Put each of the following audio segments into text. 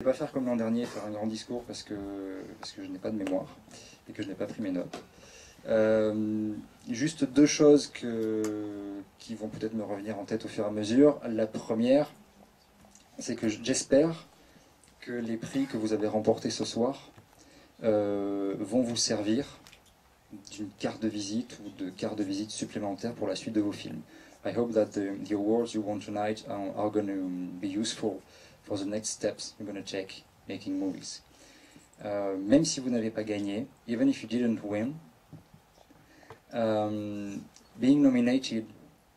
Je ne vais pas faire comme l'an dernier, faire un grand discours parce que je n'ai pas de mémoire et que je n'ai pas pris mes notes. Juste deux choses qui vont peut-être me revenir en tête au fur et à mesure. La première, c'est que j'espère que les prix que vous avez remportés ce soir vont vous servir d'une carte de visite ou de carte de visite supplémentaire pour la suite de vos films. I hope that the awards you won tonight are going to be useful for the next steps you're going to take making movies. Même si vous n'avez pas gagné, even if you didn't win, being nominated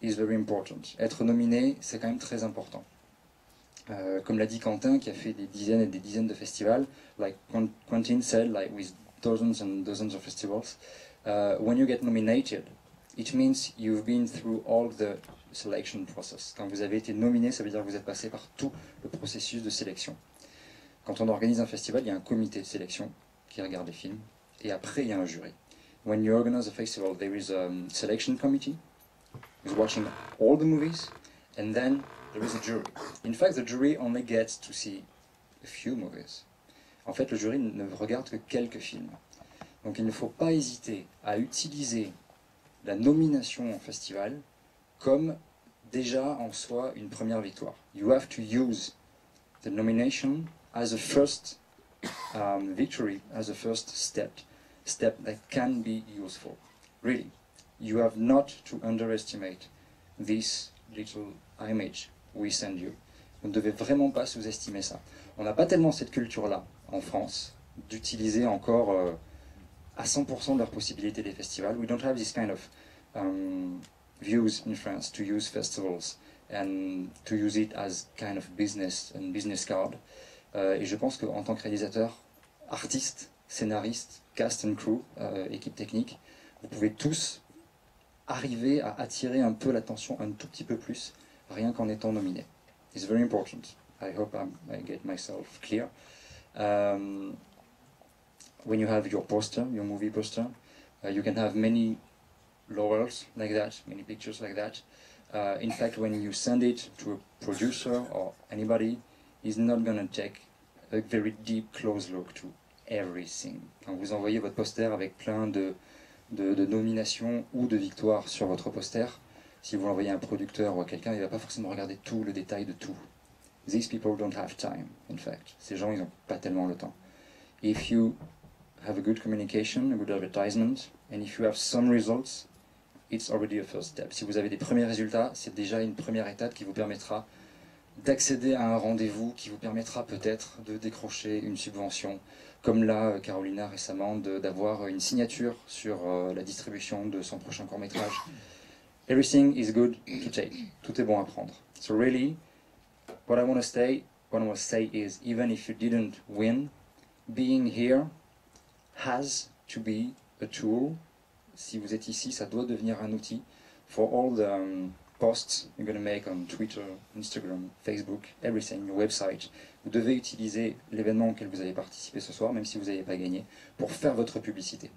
is very important. Être nominé, c'est quand même très important. Comme l'a dit Quentin, qui a fait des dizaines et des dizaines de festivals, like Quentin said, like with dozens and dozens of festivals, when you get nominated, it means you've been through all the selection process. Quand vous avez été nominé, ça veut dire que vous êtes passé par tout le processus de sélection. Quand on organise un festival, il y a un comité de sélection qui regarde les films, et après il y a un jury. When you organize a festival, there is a selection committee who's watching all the movies, and then there is a jury. In fact, the jury only gets to see a few movies. En fait, le jury ne regarde que quelques films. Donc il ne faut pas hésiter à utiliser la nomination en festival comme déjà en soi une première victoire. You have to use the nomination as a first victory, as a first step that can be useful. Really, you have not to underestimate this little image we send you. Vous ne devez vraiment pas sous-estimer ça. On n'a pas tellement cette culture-là en France, d'utiliser encore à 100% de leurs possibilités des festivals. We don't have this kind of views in France to use festivals and to use it as kind of business and business card. Et je pense qu'en tant que réalisateur, artiste, scénariste, cast and crew, équipe technique, vous pouvez tous arriver à attirer un peu l'attention un tout petit peu plus, rien qu'en étant nominé. It's very important. I hope I get myself clear. When you have your poster, your movie poster, you can have many laurels like that, many pictures like that. In fact, when you send it to a producer or anybody, he's not going to take a very deep, close look to everything. Quand vous envoyez votre poster avec plein de nominations ou de victoires sur votre poster, si vous l'envoyez à un producteur ou à quelqu'un, il ne va pas forcément regarder tout le détail de tout. These people don't have time, in fact. Ces gens, ils n'ont pas tellement le temps. If you have a good communication, a good advertisement, and if you have some results, it's already a first step. Si vous avez des premiers résultats, c'est déjà une première étape qui vous permettra d'accéder à un rendez-vous, qui vous permettra peut-être de décrocher une subvention, comme là, Carolina récemment, d'avoir une signature sur la distribution de son prochain court-métrage. Everything is good to take. Tout est bon à prendre. So really, what I want to say is, even if you didn't win, being here has to be a tool. Si vous êtes ici, ça doit devenir un outil for all the posts you're going to make on Twitter, Instagram, Facebook, everything, your website. Vous devez utiliser l'événement auquel vous avez participé ce soir, même si vous n'avez pas gagné, pour faire votre publicité.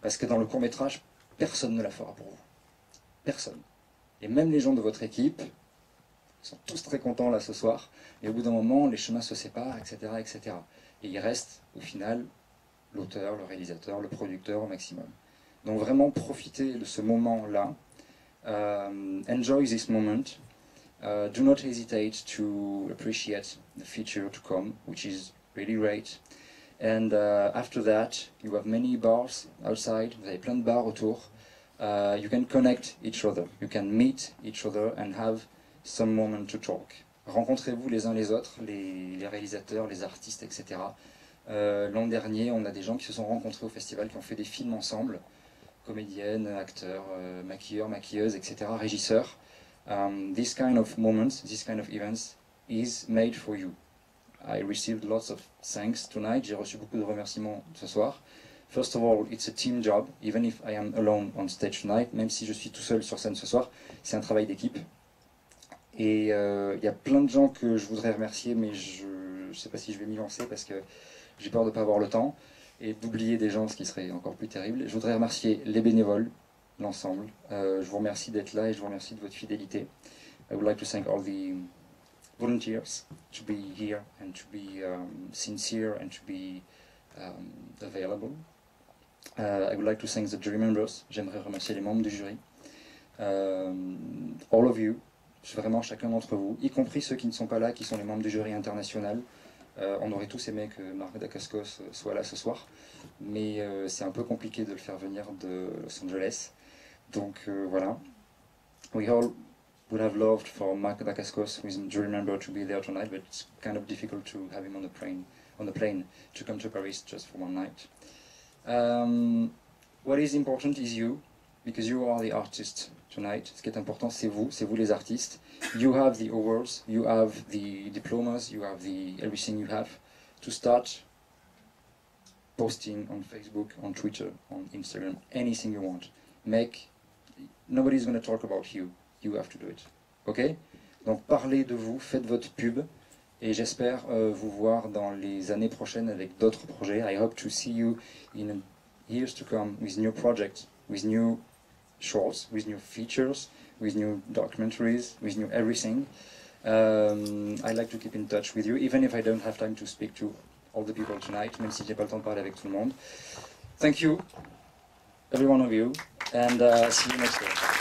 Parce que dans le court-métrage, personne ne la fera pour vous. Personne. Et même les gens de votre équipe sont tous très contents là ce soir, et au bout d'un moment, les chemins se séparent, etc., etc. Et il reste, au final, l'auteur, le réalisateur, le producteur au maximum. Donc vraiment profitez de ce moment-là. Enjoy this moment. Do not hesitate to appreciate the future to come, which is really great. And after that, you have many bars outside. Vous avez plein de bars autour. You can connect each other. You can meet each other and have some moment to talk. Rencontrez-vous les uns les autres, les réalisateurs, les artistes, etc. L'an dernier, on a des gens qui se sont rencontrés au festival, qui ont fait des films ensemble, comédiennes, acteurs, maquilleurs, maquilleuses, etc., régisseurs. This kind of moments, this kind of events is made for you. I received lots of thanks tonight. J'ai reçu beaucoup de remerciements ce soir. First of all, it's a team job, even if I am alone on stage tonight, même si je suis tout seul sur scène ce soir, c'est un travail d'équipe. Et il y a plein de gens que je voudrais remercier, mais je ne sais pas si je vais m'y lancer parce que j'ai peur de ne pas avoir le temps et d'oublier des gens, ce qui serait encore plus terrible. Je voudrais remercier les bénévoles, l'ensemble. Je vous remercie d'être là et je vous remercie de votre fidélité. I would like to thank all the volunteers to be here and to be sincere and to be available. I would like to thank the jury members. J'aimerais remercier les membres du jury. All of you, vraiment chacun d'entre vous, y compris ceux qui ne sont pas là, qui sont les membres du jury international. On aurait tous aimé que Marc Dacascos soit là ce soir, mais c'est un peu compliqué de le faire venir de Los Angeles. Donc voilà. We all would have loved for Marc Dacascos, who is a jury member, to be there tonight, but it's kind of difficult to have him on the plane to come to Paris just for one night. What is important is you, because you are the artists tonight. Ce qui est important, c'est vous les artistes. You have the awards, you have the diplomas, you have everything you have to start posting on Facebook, on Twitter, on Instagram, anything you want. Nobody's going to talk about you. You have to do it. Ok? Donc parlez de vous, faites votre pub, et j'espère vous voir dans les années prochaines avec d'autres projets. I hope to see you in years to come with new projects, with new shorts, with new features, with new documentaries, with new everything. I like to keep in touch with you, even if I don't have time to speak to all the people tonight, même si j'ai pas le temps de parler avec tout le monde. Thank you, every one of you, and see you next year.